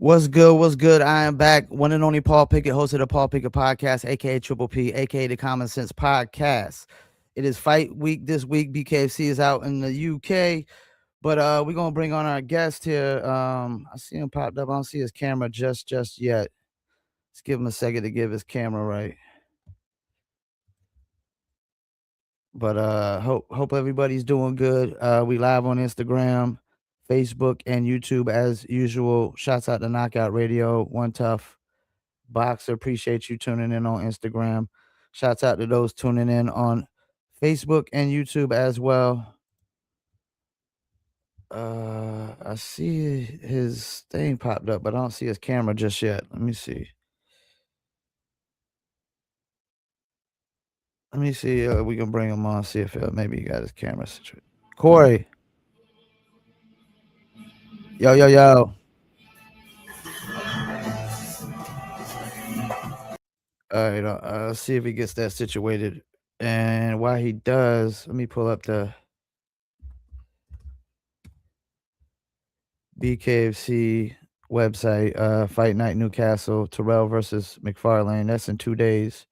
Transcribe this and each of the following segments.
What's good? What's good? I am back. One and only Paul Pickett, host of the Paul Pickett Podcast, aka Triple P, aka the Common Sense Podcast. It is fight week this week. BKFC is out in the UK, but we're gonna bring on our guest here. I see him popped up. I don't see his camera just yet. Let's give him a second to give his camera right. But hope everybody's doing good. We live on Instagram, Facebook, and YouTube as usual. Shouts out to Knockout Radio, One Tough Boxer. Appreciate you tuning in on Instagram. Shouts out to those tuning in on Facebook and YouTube as well. I see his thing popped up, but I don't see his camera just yet. Let me see. We can bring him on. See if maybe he got his camera situated. Corey, yo. All right, see if he gets that situated. And while he does, let me pull up the BKFC website. Fight Night Newcastle, Terrell versus McFarlane. That's in 2 days.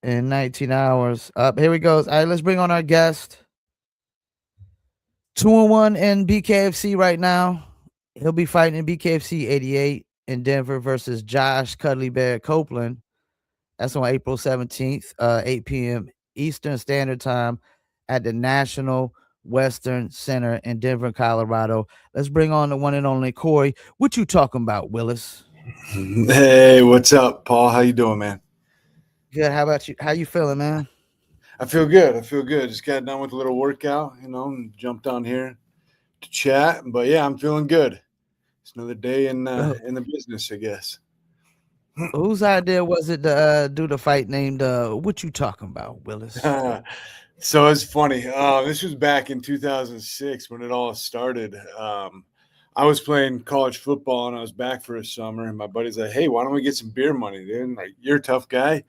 In 19 hours. Here he goes. All right, let's bring on our guest. 2-1 in BKFC right now. He'll be fighting in BKFC 88 in Denver versus Josh Cuddly Bear Copeland. That's on April 17th, 8 p.m. Eastern Standard Time at the National Western Center in Denver, Colorado. Let's bring on the one and only Corey. What you talking about, Willis? Hey, what's up, Paul? How you doing, man? Good. How about you? How you feeling, man? I feel good. Just got done with a little workout, and jumped on here to chat. But yeah, I'm feeling good. It's another day in the business, I guess. Whose idea was it to do the fight named What You Talking About, Willis? So it's funny. This was back in 2006 when it all started. I was playing college football and I was back for a summer, and my buddy's like, "Hey, why don't we get some beer money, dude? And like, you're a tough guy.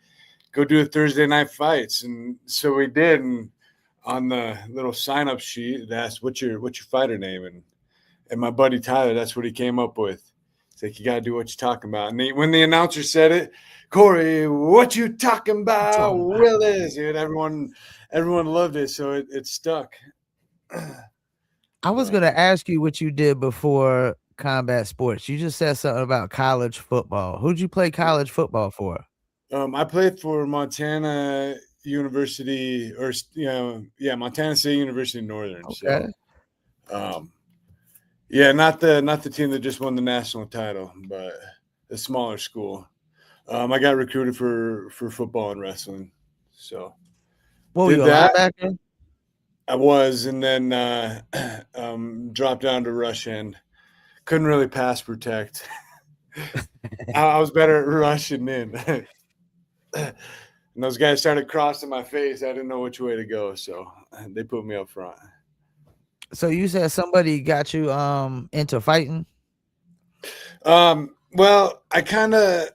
Go do a Thursday night fights." And so we did. And on the little sign up sheet, it asked, what's your fighter name? And my buddy Tyler, that's what he came up with. It's like, you got to do what you're talking about. And when the announcer said it, "Corey, what you talking about, Willis?" Dude, everyone loved it. So it stuck. I was going to ask you what you did before combat sports. You just said something about college football. Who'd you play college football for? I played for Montana University, Montana State University Northern. Okay. So, yeah, not the team that just won the national title, but a smaller school. I got recruited for football and wrestling. So, What were you, a linebacker? I was, and then dropped down to rush end. Couldn't really pass protect. I was better at rushing in. And those guys started crossing my face. I didn't know which way to go, so they put me up front. So you said somebody got you into fighting? Well, I kind of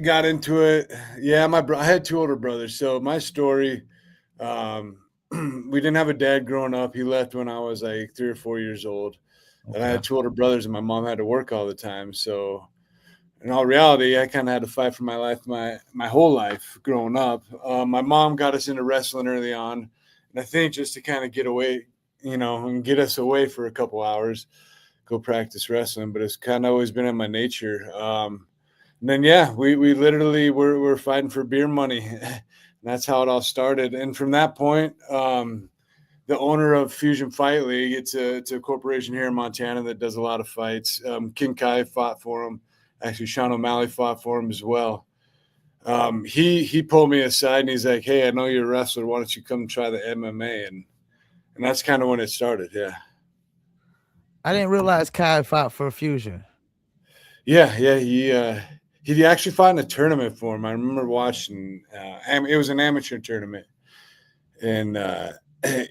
got into it. Yeah, I had two older brothers. So my story, we didn't have a dad growing up. He left when I was like 3 or 4 years old. Okay. And I had two older brothers, and my mom had to work all the time. So in all reality, I kind of had to fight for my life my whole life growing up. My mom got us into wrestling early on, and I think just to kind of get away, and get us away for a couple hours, go practice wrestling. But it's kind of always been in my nature. And then, yeah, we literally were fighting for beer money. And that's how it all started. And from that point, the owner of Fusion Fight League, it's a corporation here in Montana that does a lot of fights. King Kai fought for him. Actually, Sean O'Malley fought for him as well. He pulled me aside and he's like, "Hey, I know you're a wrestler. Why don't you come try the MMA?" And that's kind of when it started. Yeah. I didn't realize Kai fought for Fusion. Yeah. He actually fought in a tournament for him. I remember watching. It was an amateur tournament, and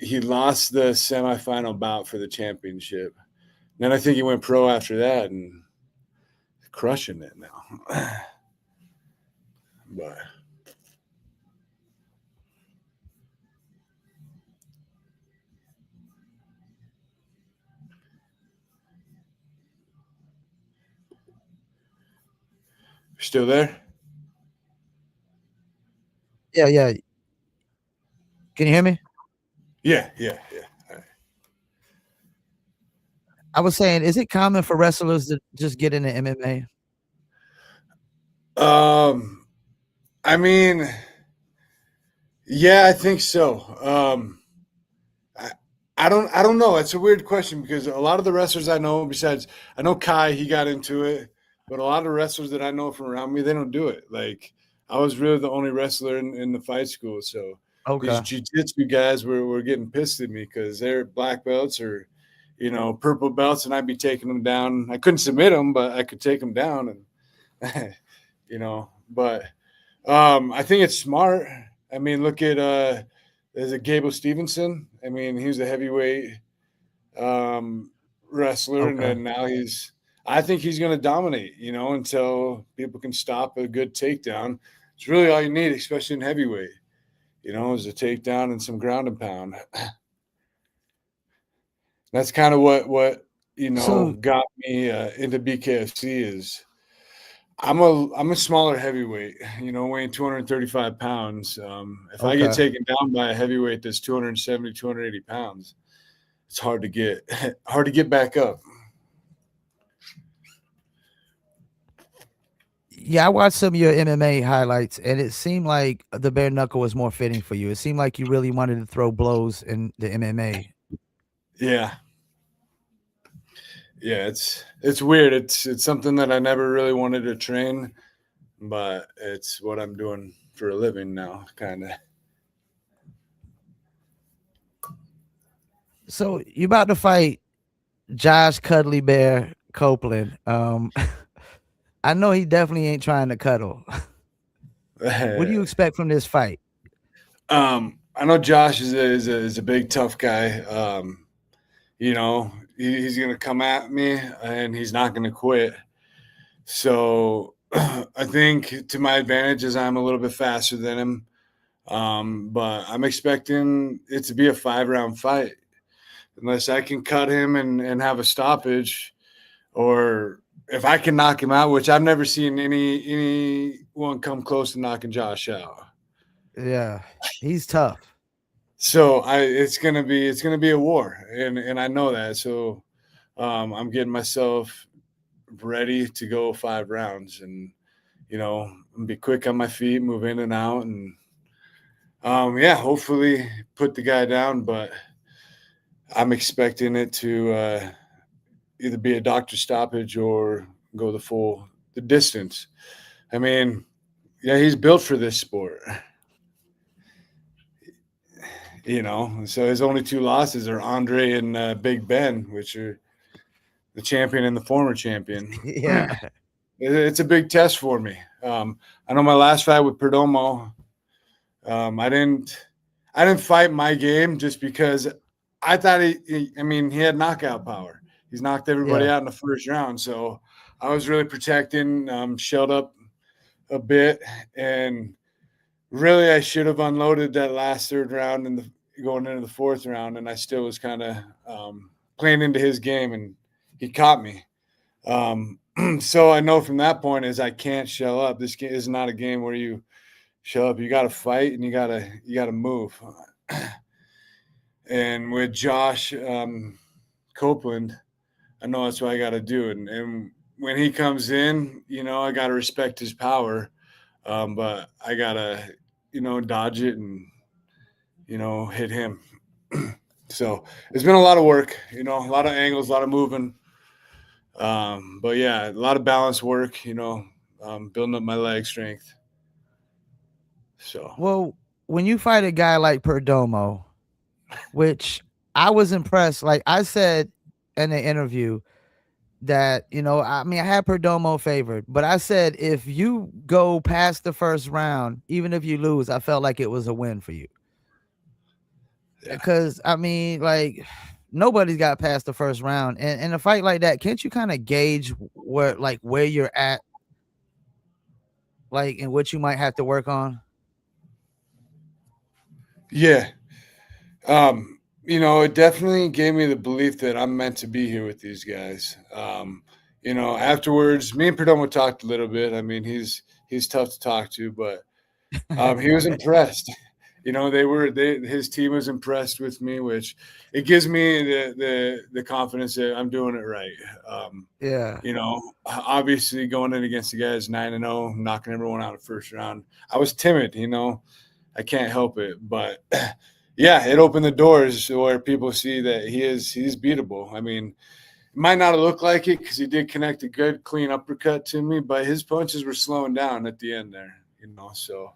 he lost the semifinal bout for the championship. Then I think he went pro after that and crushing it now. But Still there? Yeah, yeah. Can you hear me? Yeah, yeah, yeah. I was saying, is it common for wrestlers to just get into MMA? I mean, yeah, I think so. I, I don't know. It's a weird question because a lot of the wrestlers I know, besides I know Kai, he got into it, but a lot of wrestlers that I know from around me, they don't do it. Like I was really the only wrestler in the fight school, so these Okay. jiu-jitsu guys were getting pissed at me because they're black belts or purple belts, and I'd be taking them down. I couldn't submit them, but I could take them down, and But I think it's smart. I mean, look at there's a Gable Stevenson. I mean, he was a heavyweight um, wrestler, and Okay. then now I think he's going to dominate. Until people can stop a good takedown. It's really all you need, especially in heavyweight. Is a takedown and some ground and pound. That's kind of what So got me into BKFC is I'm a smaller heavyweight, weighing 235 pounds. If I get okay. taken down by a heavyweight that's 270, 280 pounds, it's hard to get hard to get back up. Yeah, I watched some of your MMA highlights, and it seemed like the bare knuckle was more fitting for you. It seemed like you really wanted to throw blows in the MMA. Yeah, yeah, it's weird. It's something that I never really wanted to train, but it's what I'm doing for a living now, kind of. So you about to fight Josh Cuddly Bear Copeland. I know he definitely ain't trying to cuddle. What do you expect from this fight? I know Josh is a big tough guy. He's gonna come at me and he's not gonna quit. So I think to my advantage is I'm a little bit faster than him. But I'm expecting it to be a 5-round fight. Unless I can cut him and have a stoppage, or if I can knock him out, which I've never seen anyone come close to knocking Josh out. Yeah, he's tough. So it's gonna be a war, and I know that. So I'm getting myself ready to go 5 rounds, and be quick on my feet, move in and out, and yeah, hopefully put the guy down. But I'm expecting it to either be a doctor stoppage or go the distance. I mean, yeah, he's built for this sport. So his only two losses are Andre and Big Ben, which are the champion and the former champion. Yeah. It's a big test for me. I know my last fight with Perdomo, I didn't fight my game just because I thought he had knockout power. He's knocked everybody Yeah. out in the first round, so I was really protecting, shelled up a bit, and really I should have unloaded that last third round and going into the fourth round, and I still was kind of playing into his game, and he caught me. So I know from that point is I can't shell up. This game is not a game where you shell up. You got to fight and you got to move. And with Josh Copeland, I know that's what I got to do. And when he comes in, I got to respect his power, but I gotta dodge it and hit him. So it's been a lot of work. A lot of angles, a lot of moving. But yeah, a lot of balance work, building up my leg strength. So Well, when you fight a guy like Perdomo, which I was impressed, like I said in the interview that, I mean, I had Perdomo favored, but I said if you go past the first round, even if you lose, I felt like it was a win for you. yeah. Because I mean, like nobody's got past the first round, and in a fight like that, can't you kind of gauge where you're at, like, and what you might have to work on? Yeah. It definitely gave me the belief that I'm meant to be here with these guys. Afterwards, me and Perdomo talked a little bit. I mean, he's tough to talk to, but he was impressed. His team was impressed with me, which it gives me the confidence that I'm doing it right. Yeah. Obviously going in against the guys 9-0, knocking everyone out in the first round. I was timid, I can't help it, but yeah, it opened the doors where people see that he's beatable. I mean, it might not have looked like it because he did connect a good, clean uppercut to me, but his punches were slowing down at the end there, So,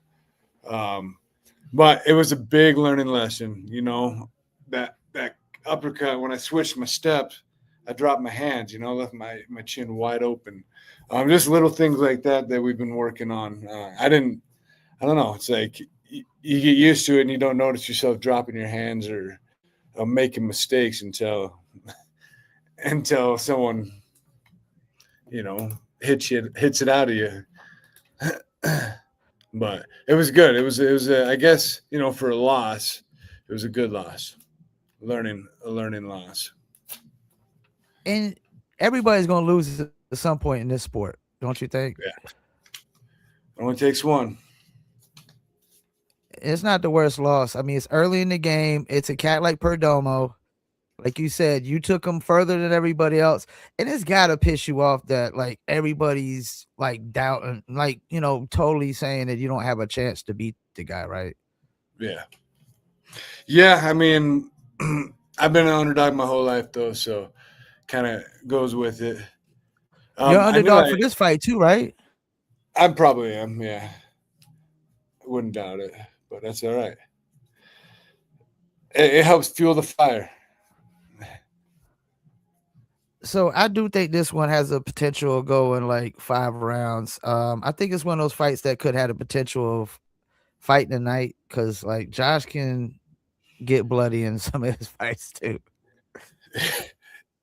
but it was a big learning lesson, that uppercut when I switched my steps, I dropped my hands, left my chin wide open. Just little things like that we've been working on. I don't know. It's like you get used to it and you don't notice yourself dropping your hands or making mistakes until someone hits it out of you. But it was good. It was I guess for a loss, it was a good loss. A learning loss. And everybody's gonna lose at some point in this sport, don't you think? Yeah, only takes one. It's not the worst loss. I mean, it's early in the game. It's a cat like Perdomo. Like you said, you took him further than everybody else, and it's gotta piss you off that like everybody's like doubting, like totally saying that you don't have a chance to beat the guy, right? Yeah, yeah. I mean, I've been an underdog my whole life though, so kind of goes with it. You're I knew underdog for this fight too, right? I probably am. Yeah, I wouldn't doubt it, but that's all right. It helps fuel the fire. So I do think this one has a potential of going like 5 rounds. I think it's one of those fights that could have the potential of fighting the night because like Josh can get bloody in some of his fights too.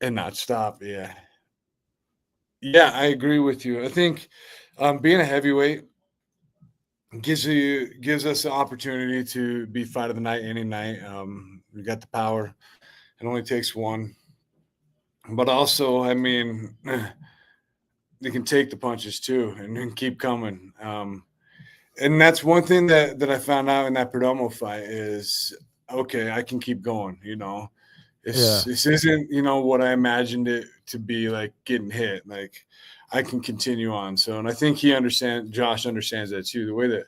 And not stop. Yeah. Yeah, I agree with you. I think being a heavyweight gives us the opportunity to be fight of the night any night. We got the power. It only takes one. But also, I mean, they can take the punches too and then keep coming. And that's one thing that I found out in that Perdomo fight is okay, I can keep going, Yeah. This isn't, what I imagined it to be like getting hit. Like I can continue on. So, and I think Josh understands that too. The way that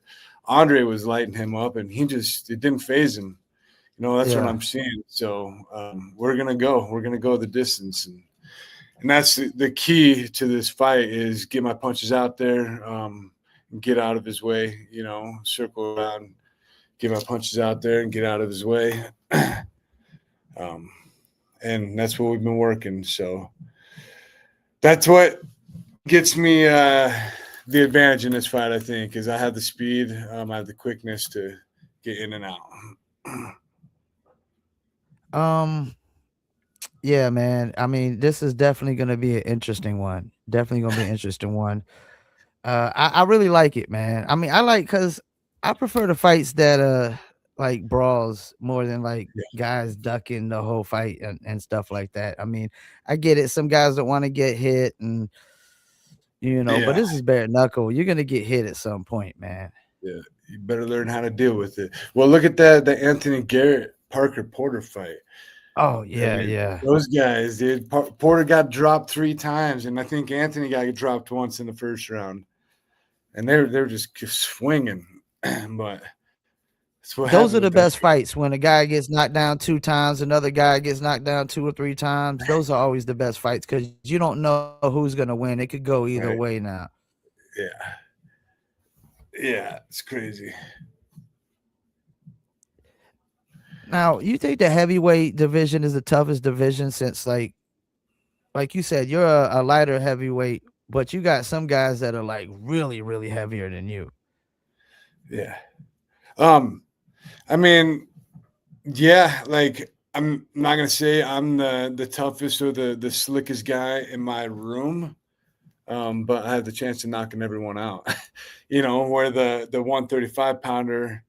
Andre was lighting him up and it didn't phase him. That's what Yeah. I'm seeing. So we're going to go the distance. And that's the key to this fight is get my punches out there, get out of his way, circle around, get my punches out there and get out of his way. And that's what we've been working. So that's what gets me the advantage in this fight, I think, is I have the speed, I have the quickness to get in and out. Yeah, man. I mean, this is definitely gonna be an interesting one. Definitely gonna be an interesting one. I really like it, man. I mean, I like because I prefer the fights that like brawls more than like Yeah. guys ducking the whole fight and stuff like that. I mean, I get it. Some guys don't want to get hit and but Yeah. this is bare knuckle. You're gonna get hit at some point, man. Yeah. You better learn how to deal with it. Well, look at the Anthony Garrett Parker Porter fight. Oh I yeah, mean, yeah. those guys, dude. Porter got dropped 3 times, and I think Anthony got dropped once in the first round. And they're just swinging. But that's what Those happened are the with that. best fights when a guy gets knocked down 2 times, another guy gets knocked down 2 or 3 times. Those are always the best fights because you don't know who's gonna win. It could go either Right. way now. Yeah. Yeah, it's crazy. Now, you think the heavyweight division is the toughest division since like you said, you're a lighter heavyweight, but you got some guys that are like really, really heavier than you. Yeah. I mean, yeah, like I'm not gonna say I'm the toughest or the slickest guy in my room. But I had the chance of knocking everyone out. Where the 135 pounder,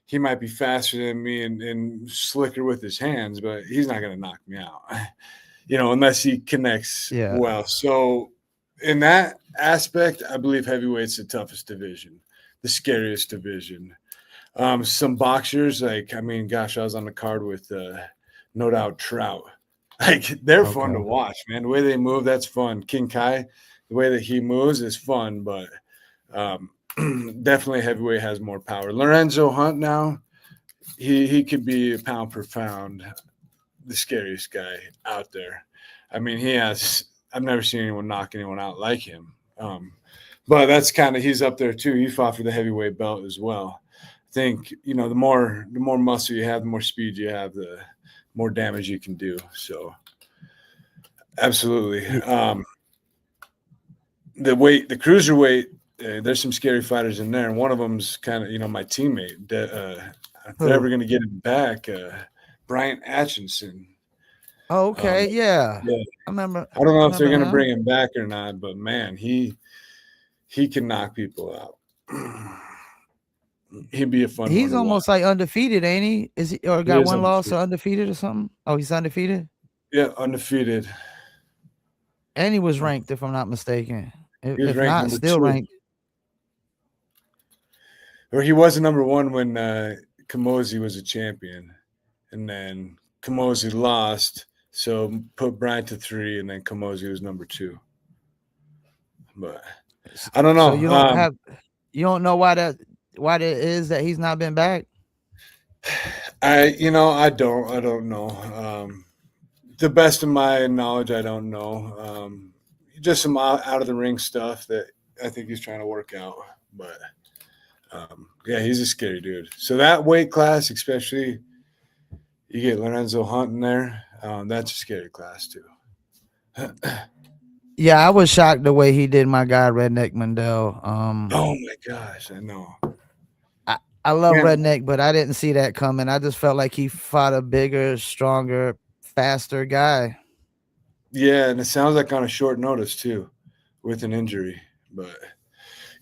he might be faster than me and slicker with his hands, but he's not going to knock me out, unless he connects Yeah. well. So in that aspect, I believe heavyweight's the toughest division, the scariest division. Some boxers, like, I mean, gosh, I was on the card with No Doubt Trout. Like, they're fun to Okay. watch, man. The way they move, that's fun. King Kai, the way that he moves is fun, but um, definitely heavyweight has more power. Lorenzo Hunt now, he could be pound per pound the scariest guy out there. I mean, he has. I've never seen anyone knock anyone out like him. But that's kind of he's up there too. He fought for the heavyweight belt as well. I think the more muscle you have, the more speed you have, the more damage you can do. So absolutely. The cruiserweight, there's some scary fighters in there, and one of them's kind of my teammate. If they're ever going to get him back, Bryant Atchison. Oh, okay, yeah. Yeah. I remember. I don't know if they're going to him. bring him back or not, but man, he can knock people out. He'd be a fun one. He's to almost watch. like undefeated, ain't he? Is he or got one loss or undefeated or something? Oh, he's undefeated. Yeah, undefeated. And he was ranked, if I'm not mistaken. If ranked not, still 2. ranked. Or he was number 1 when Kamosi was a champion, and then Kamosi lost, so put Bryant to 3, and then Kamosi was number 2. But I don't know. So you don't know why that is that he's not been back. I don't know. The best of my knowledge, I don't know. Just some out of the ring stuff that I think he's trying to work out. But yeah, he's a scary dude. So that weight class, especially, you get Lorenzo Hunt in there. That's a scary class too. Yeah, I was shocked the way he did my guy Redneck Mandel. Oh my gosh, I know. I love Redneck, but I didn't see that coming. I just felt like he fought a bigger, stronger, faster guy. Yeah, and it sounds like on a short notice too, with an injury. But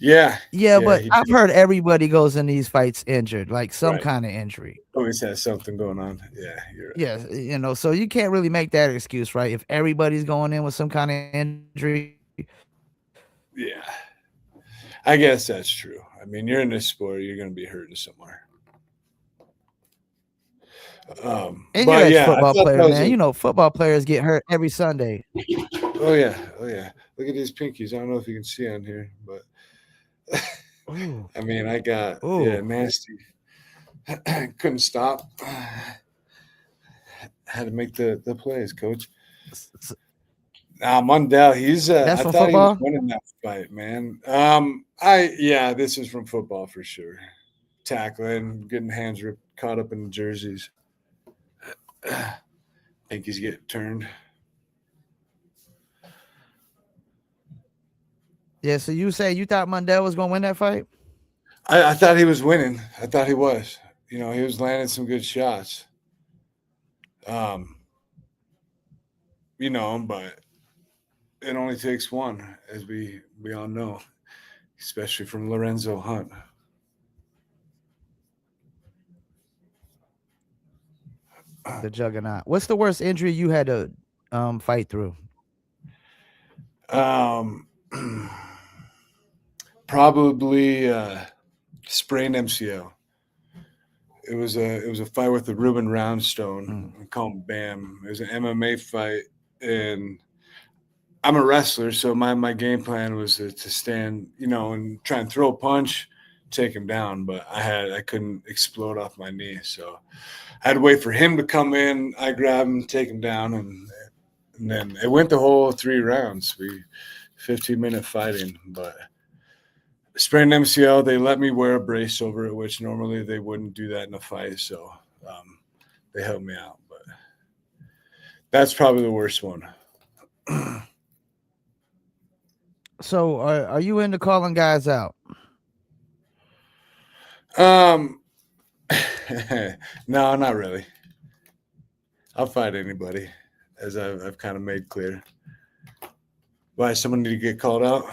yeah, but I've heard everybody goes in these fights injured, like some kind of injury. Always has something going on. Yeah, you're right. Yeah, so you can't really make that excuse, right? If everybody's going in with some kind of injury. Yeah, I guess that's true. I mean, you're in this sport, you're going to be hurting somewhere. And you're a football player, man. Football players get hurt every Sunday. Oh yeah. Look at these pinkies. I don't know if you can see on here, but I mean, I got nasty. Couldn't stop. Had to make the plays, coach. Mundell, he's I thought football? He was winning that fight, man. This is from football for sure. Tackling, getting hands caught up in the jerseys. Pinkies get turned. Yeah, so you say you thought Mundell was going to win that fight? I thought he was winning. I thought he was. He was landing some good shots. But it only takes one, as we all know, especially from Lorenzo Hunt. The juggernaut. What's the worst injury you had to fight through? Probably sprained MCL. It was a fight with the Ruben Roundstone. I call him Bam. It was an MMA fight, and I'm a wrestler, so my game plan was to stand, and try and throw a punch, take him down. But I couldn't explode off my knee, so I had to wait for him to come in. I grab him, take him down, and then it went the whole 3 rounds. 15-minute fighting, but sprained MCL. They let me wear a brace over it, which normally they wouldn't do that in a fight. So they helped me out, but that's probably the worst one. So are you into calling guys out? No, not really. I'll fight anybody, as I've kind of made clear. Why, someone need to get called out?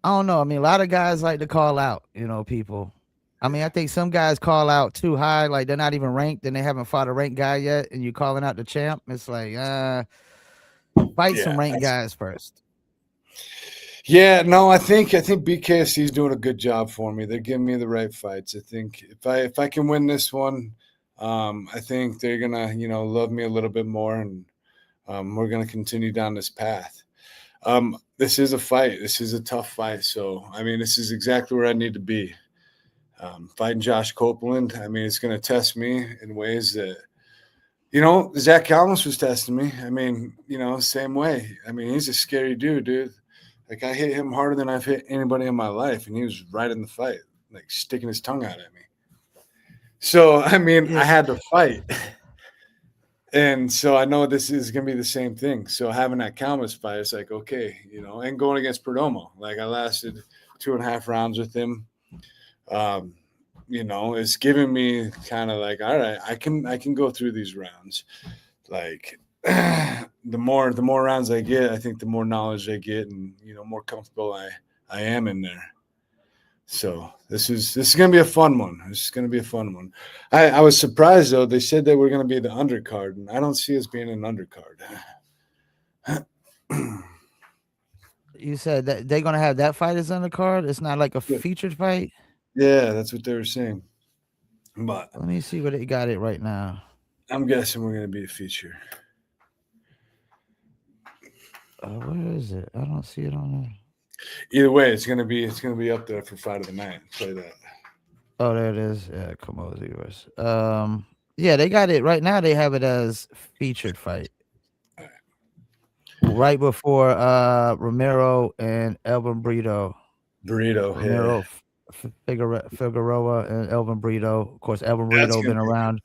I don't know. I mean, a lot of guys like to call out, people. I mean, I think some guys call out too high, like they're not even ranked and they haven't fought a ranked guy yet, and you calling out the champ. It's like, fight some ranked guys first. Yeah, no, I think BKFC is doing a good job for me. They're giving me the right fights. I think if I can win this one, I think they're gonna love me a little bit more, and we're gonna continue down this path. This is a fight. This is a tough fight. So I mean, this is exactly where I need to be. Fighting Josh Copeland. I mean, it's gonna test me in ways that Zach Calmus was testing me. I mean, same way. I mean, he's a scary dude. Like, I hit him harder than I've hit anybody in my life, and he was right in the fight, like sticking his tongue out at me. So, I mean, Yeah. I had to fight. And so I know this is going to be the same thing. So having that Calmus fight, it's like, okay, and going against Perdomo, like I lasted 2.5 rounds with him. It's giving me kind of like, all right, I can go through these rounds. Like the more rounds I get, I think the more knowledge I get, and more comfortable I am in there. So this is gonna be a fun one. This is gonna be a fun one. I was surprised though. They said that we're gonna be the undercard, and I don't see us being an undercard. You said that they're gonna have that fight as on the card. It's not like a featured fight. Yeah, that's what they were saying. But Let me see where they got it right now. I'm guessing we're gonna be a feature. Where is it? I don't see it on there. Either way, it's gonna be up there for fight of the night. Play that. Oh, there it is. Yeah, Kamosi versus. Yeah, they got it right now. They have it as featured fight. Right before Romero and Elvin Brito. Romero, Figueroa, and Elvin Brito. Of course, Elvin Brito been around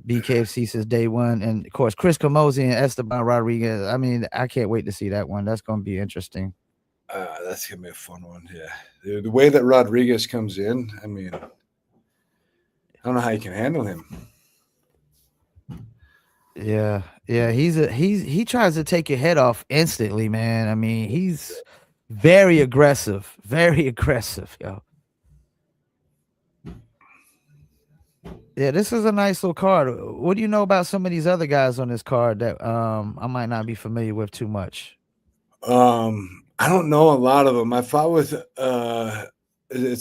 BKFC since day one, and of course, Chris Camozzi and Esteban Rodriguez. I mean, I can't wait to see that one. That's going to be interesting. That's gonna be a fun one. Yeah, the way that Rodriguez comes in, I mean, I don't know how you can handle him. Yeah, he tries to take your head off instantly, man. I mean, he's very aggressive, yo. Yeah, this is a nice little card. What do you know about some of these other guys on this card that I might not be familiar with too much? I don't know a lot of them. I fought with it's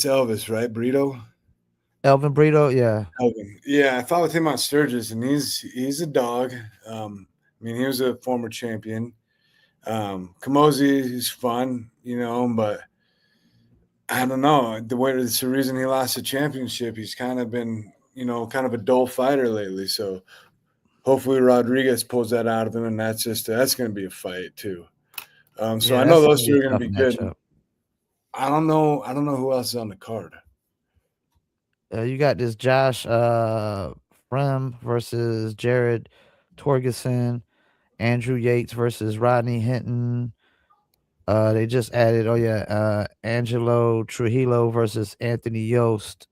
Elvis, right? Brito. Elvin Brito, yeah. Elvin. Yeah, I fought with him on Sturgis, and he's a dog. I mean, he was a former champion. Camozzi is fun, but I don't know. It's the reason he lost the championship. He's kind of been, kind of a dull fighter lately. So hopefully Rodriguez pulls that out of him, and that's going to be a fight too. So I know those two are going to be good. I don't know who else is on the card. You got this Josh Frem versus Jared Torgerson, Andrew Yates versus Rodney Hinton. They just added, Angelo Trujillo versus Anthony Yost.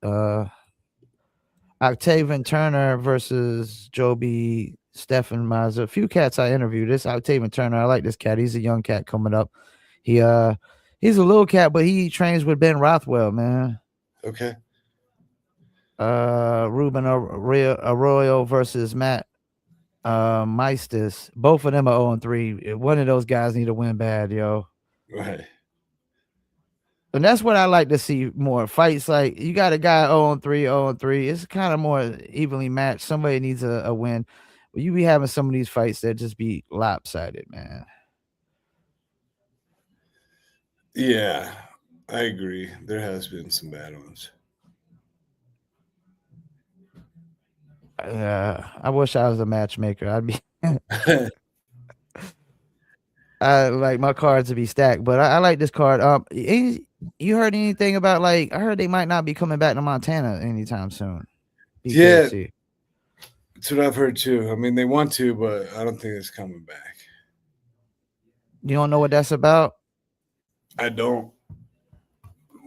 Octavian Turner versus Joby Stephan Mazza. A few cats I interviewed. This Octavian Turner, I like this cat. He's a young cat coming up. He's a little cat, but he trains with Ben Rothwell, man. Okay. Ruben Arroyo versus Matt Meistis. Both of them are 0-3. One of those guys need to win bad, yo. Right. And that's what I like to see more. Fights like you got a guy 0-3. It's kind of more evenly matched. Somebody needs a win. But you be having some of these fights that just be lopsided, man. Yeah, I agree. There has been some bad ones. I wish I was a matchmaker. I'd be I like my cards to be stacked, but I like this card. You heard anything about I heard they might not be coming back to Montana anytime soon. BKFC. Yeah, that's what I've heard too. I mean, they want to, but I don't think it's coming back. You don't know what that's about? I don't.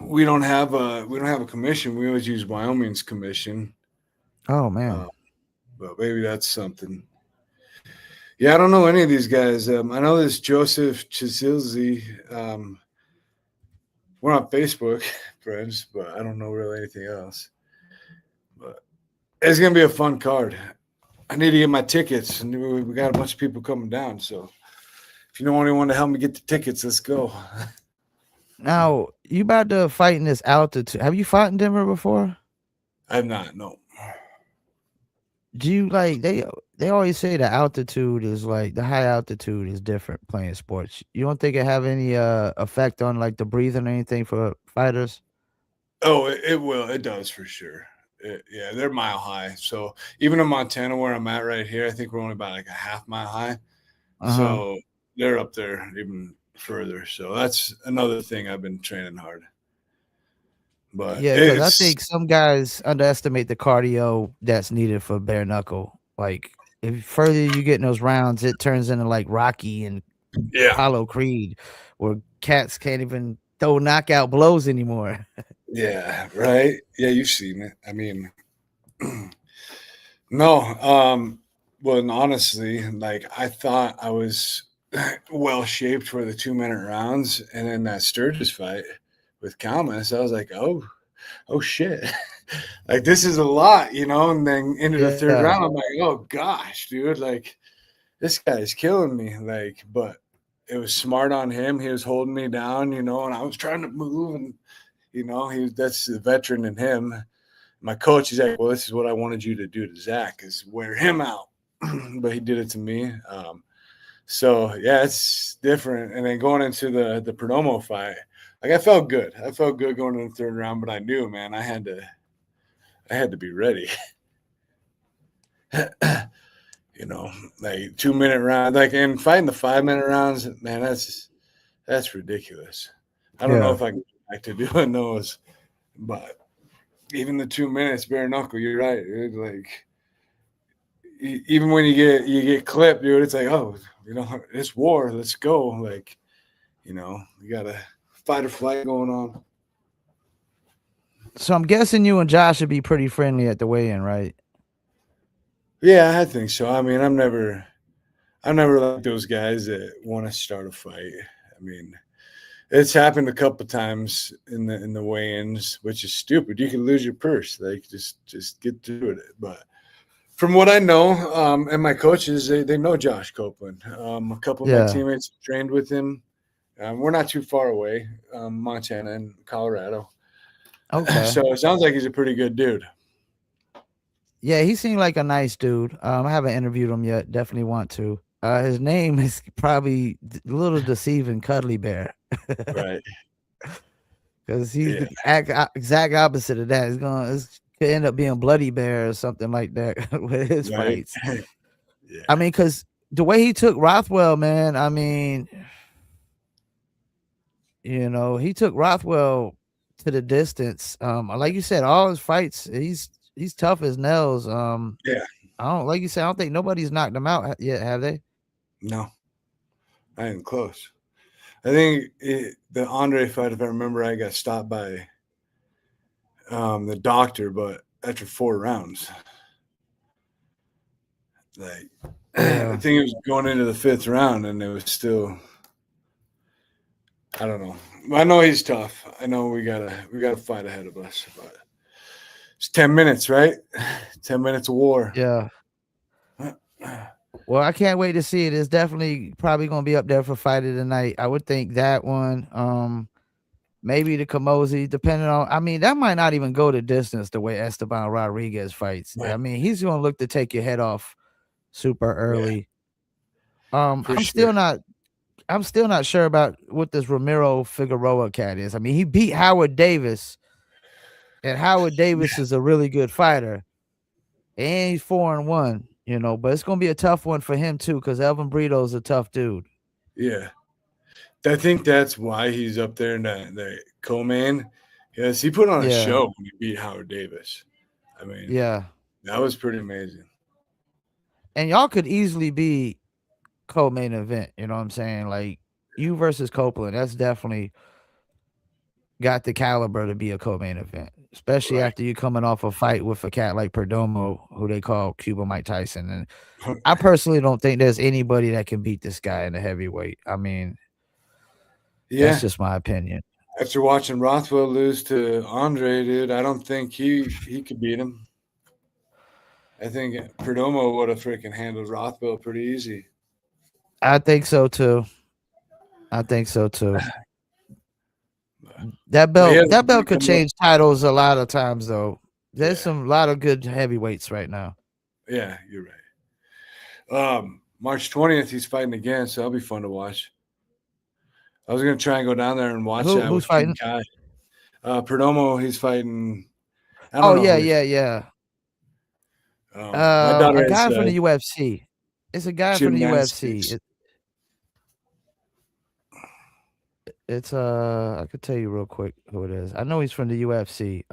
We don't have a commission. We always use Wyoming's commission. Oh man. But maybe that's something. Yeah, I don't know any of these guys. I know this Joseph Chisilzi. We're on Facebook friends, but I don't know really anything else. But it's gonna be a fun card. I need to get my tickets, and we got a bunch of people coming down, so If you don't want anyone to help me get the tickets, let's go. Now, you about to fight in this altitude. Have you fought in Denver before? I'm not. No. Do you like they always say the altitude is like the high altitude is different playing sports. You don't think it have any effect on like the breathing or anything for fighters? Oh, it will. It does for sure. Yeah, they're mile high. So even in Montana, where I'm at right here, I think we're only about like a half mile high. Uh-huh. So they're up there even further. So that's another thing I've been training hard. But Yeah, because I it's think some guys underestimate the cardio that's needed for bare knuckle. Like if further you get in those rounds, it turns into like Rocky and yeah, Apollo Creed, where cats can't even throw knockout blows anymore. yeah, right. Yeah, you've seen it. I mean, no, well, and honestly, like I thought I was well shaped for the 2 minute rounds, and then that Sturgis fight with Calmus, I was like, oh shit, like this is a lot, you know. And then into the third Yeah. round, I'm like, oh gosh, dude, like this guy's killing me. Like, but it was smart on him. He was holding me down, you know, and I was trying to move, and you know, that's the veteran in him. My coach is like, well, this is what I wanted you to do to Zach is wear him out. But he did it to me. So yeah, it's different. And then going into the Perdomo fight, like I felt good. I felt good going in the third round, but I knew, man, I had to be ready. You know, like 2 minute round, like and fighting the 5 minute rounds, man, that's ridiculous. I don't know Yeah. if I can get back to doing those, but even the 2 minutes bare knuckle, you're right, dude. Like even when you get clipped, dude, it's like, oh, you know, it's war. Let's go. Like, you know, you got a fight or flight going on. So I'm guessing you and Josh would be pretty friendly at the weigh-in, right? Yeah, I think so. I mean, I'm never like those guys that want to start a fight. I mean, it's happened a couple times in the weigh-ins, which is stupid. You can lose your purse. Like, just get through it. But from what I know, and my coaches, they know Josh Copeland. A couple of my Yeah. teammates trained with him. We're not too far away, Montana and Colorado. Okay. So it sounds like he's a pretty good dude. Yeah, he seemed like a nice dude. I haven't interviewed him yet. Definitely want to. His name is probably a little deceiving, Cuddly Bear, Right. because he's Yeah. the exact opposite of that. It's could end up being Bloody Bear or something like that with his Right. fights. Yeah. I mean, because the way he took Rothwell, man. I mean, he took Rothwell to the distance. Like you said, all his fights, he's tough as nails. Yeah. I don't like you said. I don't think nobody's knocked him out yet, have they? No, I ain't close. I think the Andre fight, if I remember, I got stopped by the doctor, but after 4 rounds, like I Yeah. think it was going into the fifth round, and it was still. I don't know. I know he's tough. I know we got a fight ahead of us, but it's 10 minutes, right? 10 minutes of war. Yeah. Well, I can't wait to see it. It's definitely probably gonna be up there for fight of the night. I would think that one. Maybe the Kamosi, depending on. I mean, that might not even go the distance the way Esteban Rodriguez fights. I Right. mean, he's gonna look to take your head off super Yeah, early. for sure. I'm still not sure about what this Ramiro Figueroa cat is. I mean, he beat Howard Davis, and Howard Davis is a really good fighter, and he's 4-1. But it's gonna be a tough one for him too, because Elvin Brito's a tough dude. Yeah. I think that's why he's up there in the co-main. Yes, he put on a Yeah, show when he beat Howard Davis. I mean, yeah. that was pretty amazing. And y'all could easily be co-main event. You know what I'm saying? Like you versus Copeland, that's definitely got the caliber to be a co-main event, especially Right. after you coming off a fight with a cat like Perdomo, who they call Cuba Mike Tyson. And I personally don't think there's anybody that can beat this guy in the heavyweight. I mean, that's Yeah. just my opinion. After watching Rothwell lose to Andre, dude, I don't think he could beat him. I think Perdomo would have freaking handled Rothwell pretty easy. I think so too. I think so too. But he has a That belt fight could coming up. change titles a lot of times though. There's Yeah, some lot of good heavyweights right now. yeah, you're right. March 20th, he's fighting again, so that'll be fun to watch. I was gonna try and go down there and watch that Who's with King fighting? Kai. Perdomo, he's fighting. I don't Oh know yeah, who he's. yeah, yeah. My daughter A has guy from the UFC. It's a guy from the UFC. gymnastics. It's I could tell you real quick who it is. I know he's from the UFC.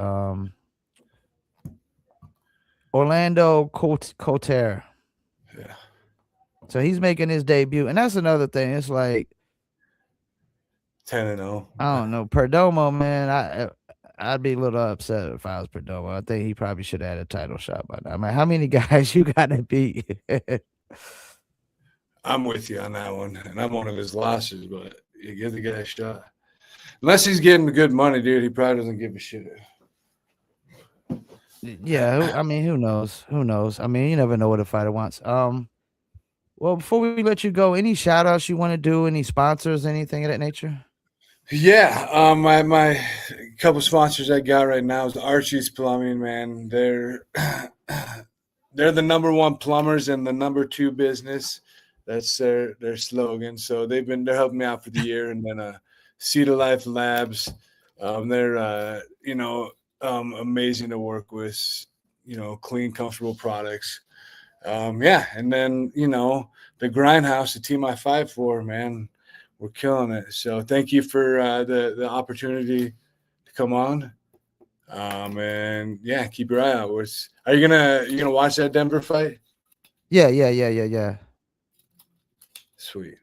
Orlando Coter. Yeah, So he's making his debut, and that's another thing. It's like 10-0. I don't know, Perdomo, man. I'd be a little upset if I was Perdomo. I think he probably should have had a title shot by now. I mean, how many guys you gotta beat? I'm with you on that one, and I'm one of his losses, but you give the guy a shot. Unless he's getting good money, dude, he probably doesn't give a shit. Yeah, I mean, who knows? Who knows? I mean, you never know what a fighter wants. Well, before we let you go, any shout outs you want to do? Any sponsors, anything of that nature? Yeah, my couple sponsors I got right now is Archie's Plumbing. Man, they're the number one plumbers and the number two business. That's their slogan. So they're helping me out for the year, and then Cedar Life Labs. They're amazing to work with. Clean, comfortable products. Yeah, and then the Grindhouse, the team I fight for, man, we're killing it. So thank you for the opportunity to come on. And yeah, keep your eye out. Are you gonna watch that Denver fight? Yeah. Sweet.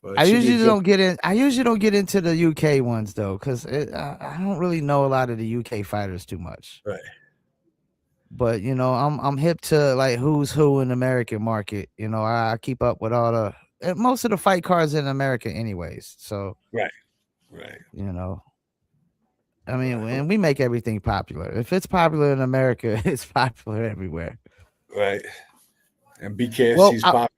Well, I it should be a usually good. don't get in. I usually don't get into the UK ones though, because I don't really know a lot of the UK fighters too much. Right. But I'm hip to like who's who in the American market. I keep up with all most of the fight cards in America, anyways. So Right. Right. you know, I mean, and we make everything popular. If it's popular in America, it's popular everywhere. Right. And Well, BKFC's popular.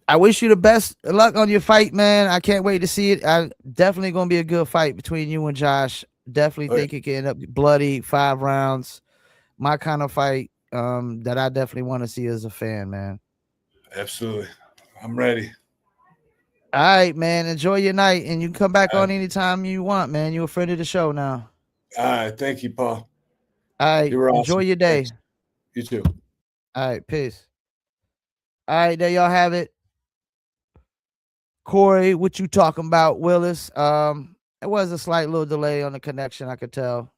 I wish you the best of luck on your fight, man. I can't wait to see it. Definitely gonna be a good fight between you and Josh. Definitely Oh, yeah. think it can end up bloody 5 rounds. My kind of fight that I definitely want to see as a fan, man. Absolutely. I'm ready. All right, man. Enjoy your night, and you can come back All right. on anytime you want, man. You're a friend of the show now. All right. Thank you, Paul. All right, You were enjoy awesome. your day. Thanks. You too. All right, peace. All right, there y'all have it. Corey, what you talking about, Willis? It was a slight little delay on the connection, I could tell.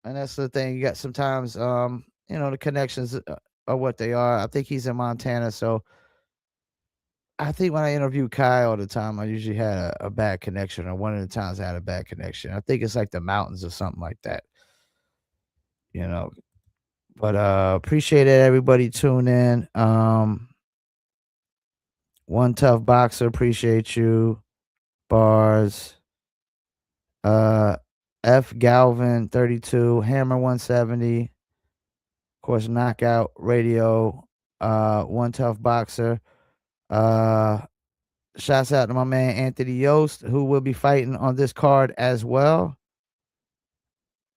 And that's the thing. You got sometimes, the connections are what they are. I think he's in Montana, so I think when I interview Kai all the time, I usually had a bad connection, or one of the times I had a bad connection. I think it's like the mountains or something like that, you know. But appreciate it, everybody tune in. One Tough Boxer, appreciate you. Bars. F Galvin 32, Hammer 170, of course, Knockout Radio, One Tough Boxer. Shouts out to my man Anthony Yost, who will be fighting on this card as well,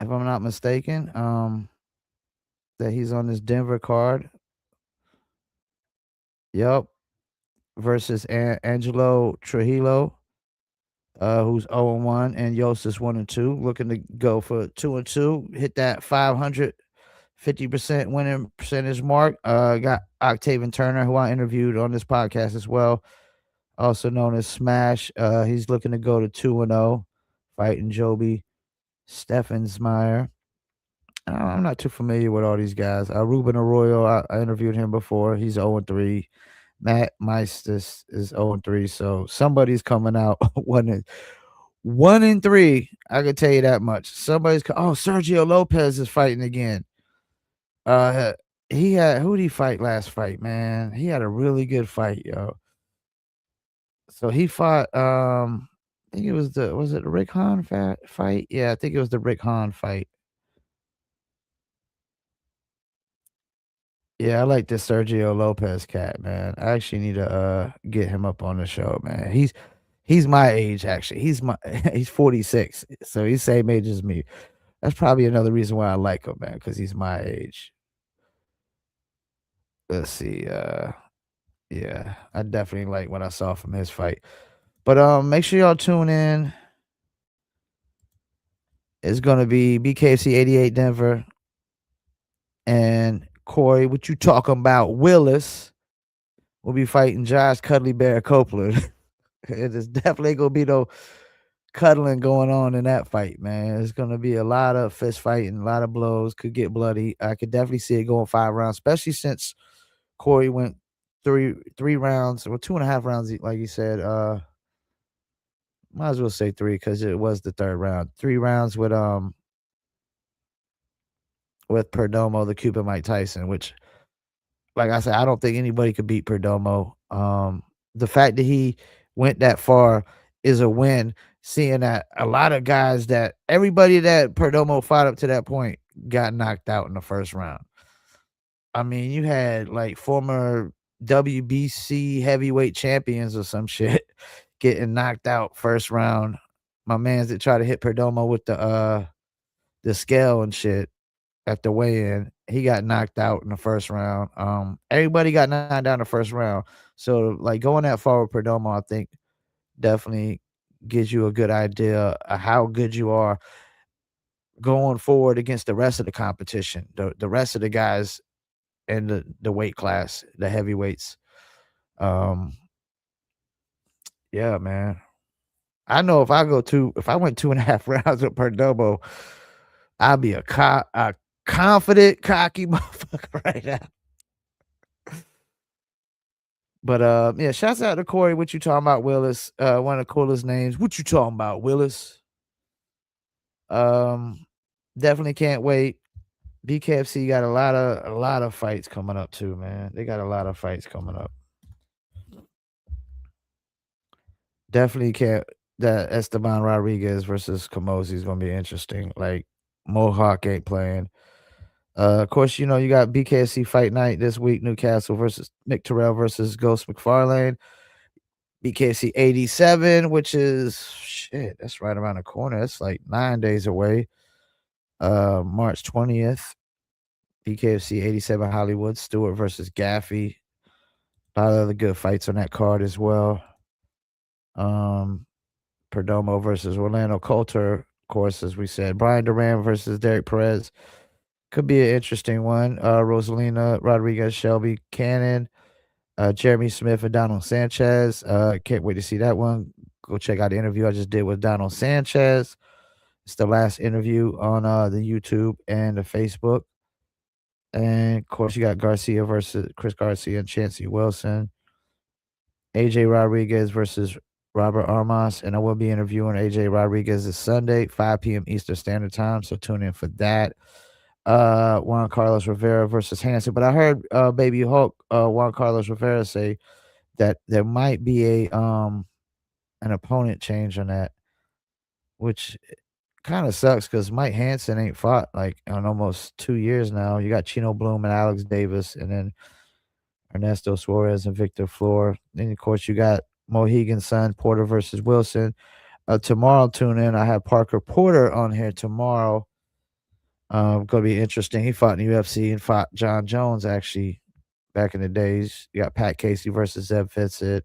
if I'm not mistaken. That he's on this Denver card. Yep. Versus Angelo Trujillo, who's 0-1, and Yost is 1-2, looking to go for 2-2, hit that 50% winning percentage mark. Got Octavian Turner, who I interviewed on this podcast as well, also known as Smash. He's looking to go to 2-0, fighting Joby Steffensmeyer. I'm not too familiar with all these guys. Ruben Arroyo, I interviewed him before. He's 0-3. Matt Meistis is 0-3. So somebody's coming out 1-3. I can tell you that much. Sergio Lopez is fighting again. He had who did he fight last fight, man? He had a really good fight, yo. So he fought I think it was the Rick Hahn fight? Yeah, I think it was the Rick Hahn fight. Yeah, I like this Sergio Lopez cat, man. I actually need to get him up on the show, man. He's my age, actually. He's 46, so he's same age as me. That's probably another reason why I like him, man, because he's my age. Let's see, yeah, I definitely like what I saw from his fight. But, make sure y'all tune in. It's gonna be BKFC 88 Denver and Corey, what you talking about? Willis will be fighting Josh Cuddly Bear Copeland. It is definitely gonna be no cuddling going on in that fight, man. It's gonna be a lot of fist fighting, a lot of blows, could get bloody. I could definitely see it going 5 rounds, especially since Corey went three rounds or 2.5 rounds, like you said. Might as well say three because it was the third round. 3 rounds with Perdomo, the Cuban Mike Tyson, which, like I said, I don't think anybody could beat Perdomo. The fact that he went that far is a win, seeing that a lot of guys that everybody that Perdomo fought up to that point got knocked out in the first round. I mean, you had like former WBC heavyweight champions or some shit getting knocked out first round. My mans that try to hit Perdomo with the scale and shit at the weigh-in, he got knocked out in the first round. Everybody got knocked out in the first round. So, like, going that far with Perdomo, I think definitely gives you a good idea of how good you are going forward against the rest of the competition, the rest of the guys in the weight class, the heavyweights. Um, yeah, man. I know if I went 2.5 rounds with Perdomo, I'd be a confident, cocky motherfucker right now. But, yeah, shouts out to Corey. What you talking about, Willis? One of the coolest names. What you talking about, Willis? Um, definitely can't wait. BKFC got a lot of fights coming up too, man. They got a lot of fights coming up. Definitely can't that Esteban Rodriguez versus Camosi is gonna be interesting. Like, Mohawk ain't playing. Of course, you got BKFC Fight Night this week, Newcastle versus Mick Terrell versus Ghost McFarlane. BKFC 87, which is shit, that's right around the corner. That's like 9 days away. March 20th. BKFC 87 Hollywood, Stewart versus Gaffey. A lot of other good fights on that card as well. Perdomo versus Orlando Coulter, of course, as we said. Brian Duran versus Derek Perez. Could be an interesting one. Rosalina Rodriguez, Shelby Cannon, Jeremy Smith, and Donald Sanchez. Can't wait to see that one. Go check out the interview I just did with Donald Sanchez. It's the last interview on the YouTube and the Facebook. And of course, you got Garcia versus Chris Garcia and Chancey Wilson. AJ Rodriguez versus Robert Armas. And I will be interviewing AJ Rodriguez this Sunday, 5 p.m. Eastern Standard Time. So tune in for that. Juan Carlos Rivera versus Hansen. But I heard Baby Hulk, Juan Carlos Rivera say that there might be an opponent change on that, which kind of sucks because Mike Hansen ain't fought like in almost 2 years now. You got Chino Bloom and Alex Davis, and then Ernesto Suarez and Victor Flor. Then of course you got Mohegan's son Porter versus Wilson. Tomorrow, tune in. I have Parker Porter on here tomorrow. Gonna be interesting. He fought in the UFC and fought John Jones actually back in the days. You got Pat Casey versus Zeb Fitsit.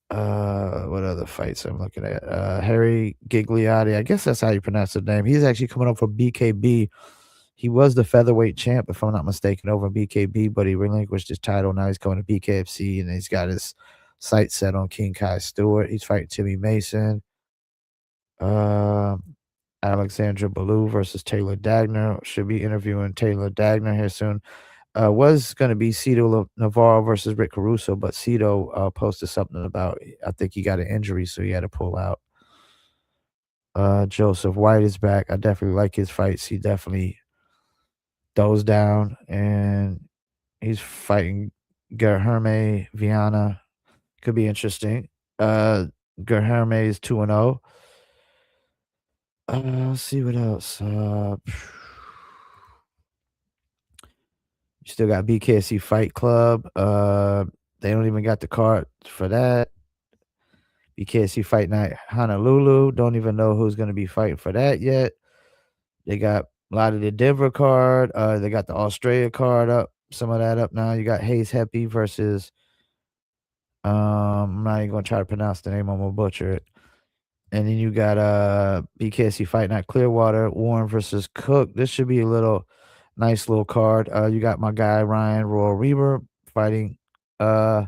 What other fights I'm looking at? Harry Gigliotti. I guess that's how you pronounce the name. He's actually coming up from BKB. He was the featherweight champ, if I'm not mistaken, over BKB, but he relinquished his title. Now he's going to BKFC, and he's got his sights set on King Kai Stewart. He's fighting Timmy Mason. Alexandra Ballou versus Taylor Dagner. Should be interviewing Taylor Dagner here soon. Was going to be Cito Navarro versus Rick Caruso, but Cito posted something about, I think he got an injury, so he had to pull out. Joseph White is back. I definitely like his fights. He definitely throws down, and he's fighting Gerherme Viana. Could be interesting. Gerherme is 2-0. Let's see what else. You still got BKC Fight Club. They don't even got the card for that. BKFC Fight Night Honolulu. Don't even know who's going to be fighting for that yet. They got a lot of the Denver card. They got the Australia card up. Some of that up now. You got Hayes Heppy versus I'm not even gonna try to pronounce the name. I'm gonna butcher it. And then you got BKFC Fight Night Clearwater, Warren versus Cook. This should be a nice little card. You got my guy Ryan Royal Reaver fighting guy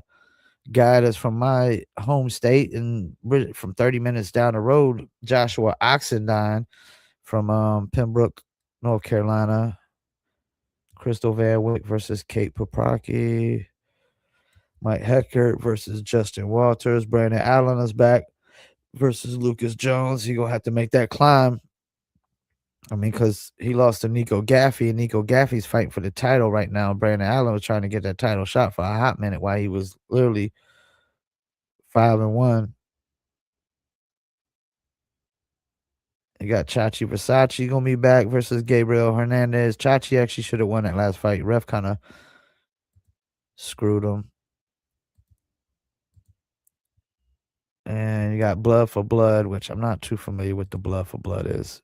that's from my home state and from 30 minutes down the road, Joshua Oxendine from Pembroke, North Carolina. Crystal Van Wyck versus Kate Paprocki. Mike Heckert versus Justin Walters. Brandon Allen is back versus Lucas Jones. He gonna have to make that climb. I mean, because he lost to Nico Gaffey, and Nico Gaffey's fighting for the title right now. Brandon Allen was trying to get that title shot for a hot minute while he was literally 5-1. You got Chachi Versace gonna be back versus Gabriel Hernandez. Chachi actually should have won that last fight. Ref kind of screwed him. And you got Blood for Blood, which I'm not too familiar with the Blood for Blood is.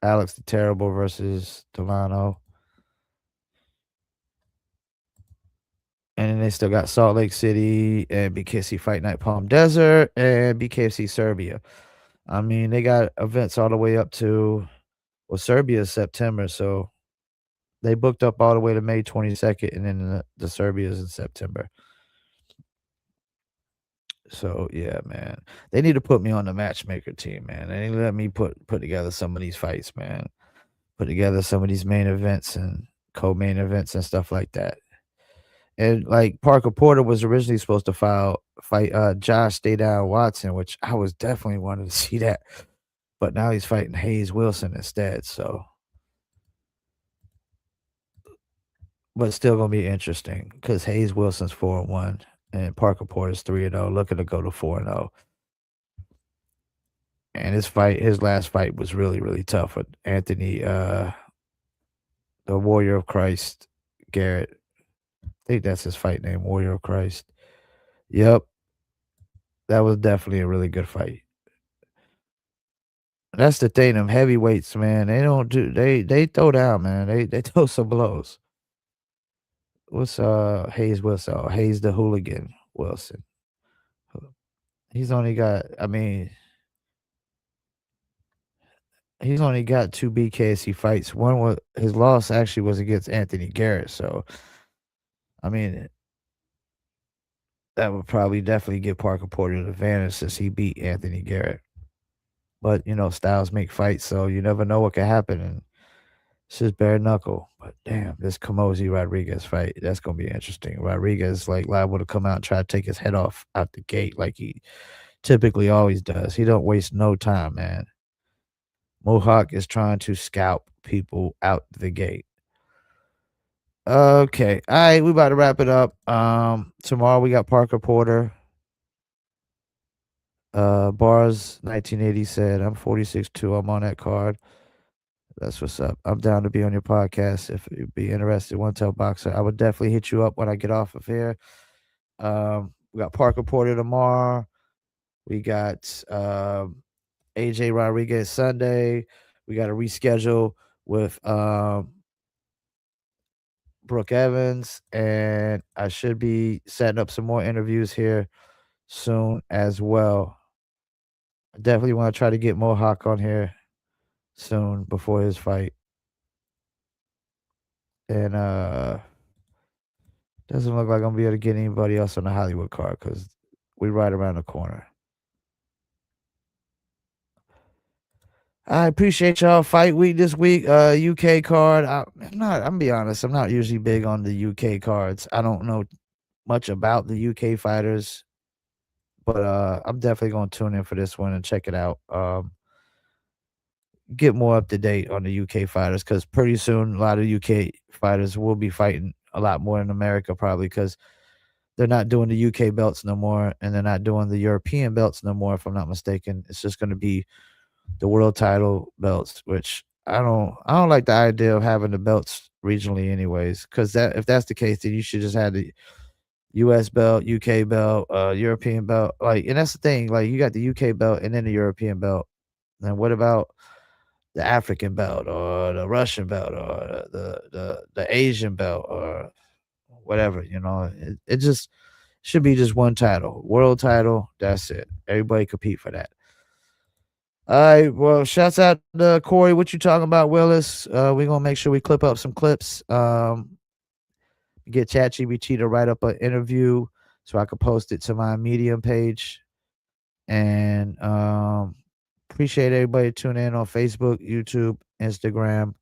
Alex the Terrible versus Delano. And then they still got Salt Lake City and BKFC Fight Night Palm Desert and BKFC Serbia. I mean, they got events all the way up to, well, Serbia is September, so they booked up all the way to May 22nd, and then the Serbia is in September. So yeah, man, they need to put me on the matchmaker team, man. They need to let me put together some of these fights, man. Put together some of these main events and co-main events and stuff like that. And like Parker Porter was originally supposed to fight Josh Stay Down Watson, which I was definitely wanted to see that, but now he's fighting Hayes Wilson instead. So, but it's still gonna be interesting because Hayes Wilson's 4-1 and Parker Porter's 3-0, looking to go to 4-0. And his last fight was really, really tough with Anthony, the Warrior of Christ, Garrett. I think that's his fight name, Warrior of Christ. Yep. That was definitely a really good fight. That's the thing, them heavyweights, man. They throw down, man. They throw some blows. What's Hayes Wilson? Oh, Hayes the Hooligan Wilson. He's only got, I mean, he's only got 2 BKFC fights. One was his loss actually was against Anthony Garrett. So, I mean, that would probably definitely give Parker Porter an advantage since he beat Anthony Garrett. But you know, styles make fights, so you never know what could happen. And it's just bare knuckle. But damn, this Kamosi Rodriguez fight, that's gonna be interesting. Rodriguez like liable to come out and try to take his head off out the gate like he typically always does. He don't waste no time, man. Mohawk is trying to scalp people out the gate. Okay. All right, we about to wrap it up. Tomorrow we got Parker Porter. Bars 1980 said, I'm 46-2. I'm on that card. That's what's up. I'm down to be on your podcast if you'd be interested. One Tail Boxer. I would definitely hit you up when I get off of here. We got Parker Porter tomorrow. We got AJ Rodriguez Sunday. We got to reschedule with Brooke Evans, and I should be setting up some more interviews here soon as well. I definitely want to try to get Mohawk on here soon before his fight. And doesn't look like I'm gonna be able to get anybody else on the Hollywood card because we right around the corner. I appreciate y'all. Fight week this week, UK card. I'm gonna be honest, I'm not usually big on the UK cards. I don't know much about the UK fighters, but I'm definitely gonna tune in for this one and check it out. Get more up to date on the UK fighters because pretty soon a lot of UK fighters will be fighting a lot more in America probably because they're not doing the UK belts no more and they're not doing the European belts no more, if I'm not mistaken. It's just going to be the world title belts, which I don't like the idea of having the belts regionally anyways, because if that's the case, then you should just have US belt, UK belt, European belt. Like, and that's the thing. Like, you got the UK belt and then the European belt. And what about the African belt or the Russian belt or the Asian belt or whatever? It just should be just one title, world title. That's it. Everybody compete for that. All right. Well, shouts out to Corey. What you talking about, Willis? We're gonna make sure we clip up some clips. Get ChatGPT to write up an interview so I could post it to my Medium page. And appreciate everybody tuning in on Facebook, YouTube, Instagram.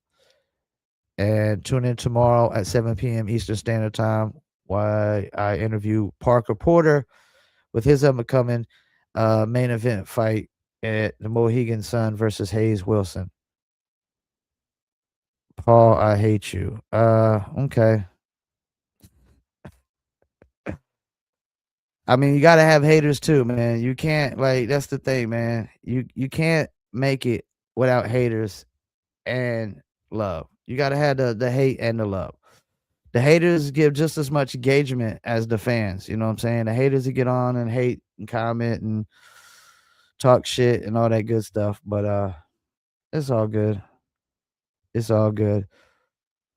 And tune in tomorrow at 7 p.m. Eastern Standard Time while I interview Parker Porter with his upcoming main event fight at the Mohegan Sun versus Hayes Wilson. Paul, I hate you. Okay. I mean, you gotta have haters too, man. You can't that's the thing, man. You can't make it without haters and love. You gotta have the hate and the love. The haters give just as much engagement as the fans. You know what I'm saying? The haters that get on and hate and comment and talk shit and all that good stuff. But it's all good. It's all good.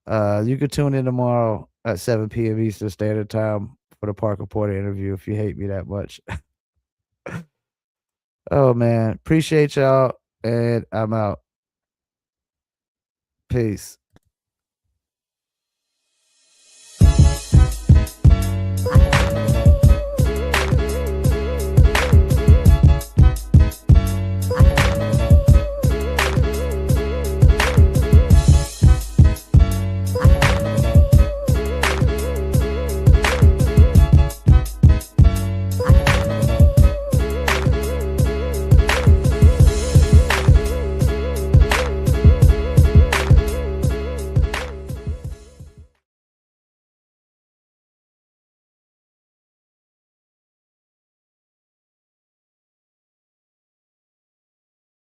You can tune in tomorrow at 7 p.m. Eastern Standard Time for the Parker Porter interview if you hate me that much. Oh man, appreciate y'all, and I'm out. Peace.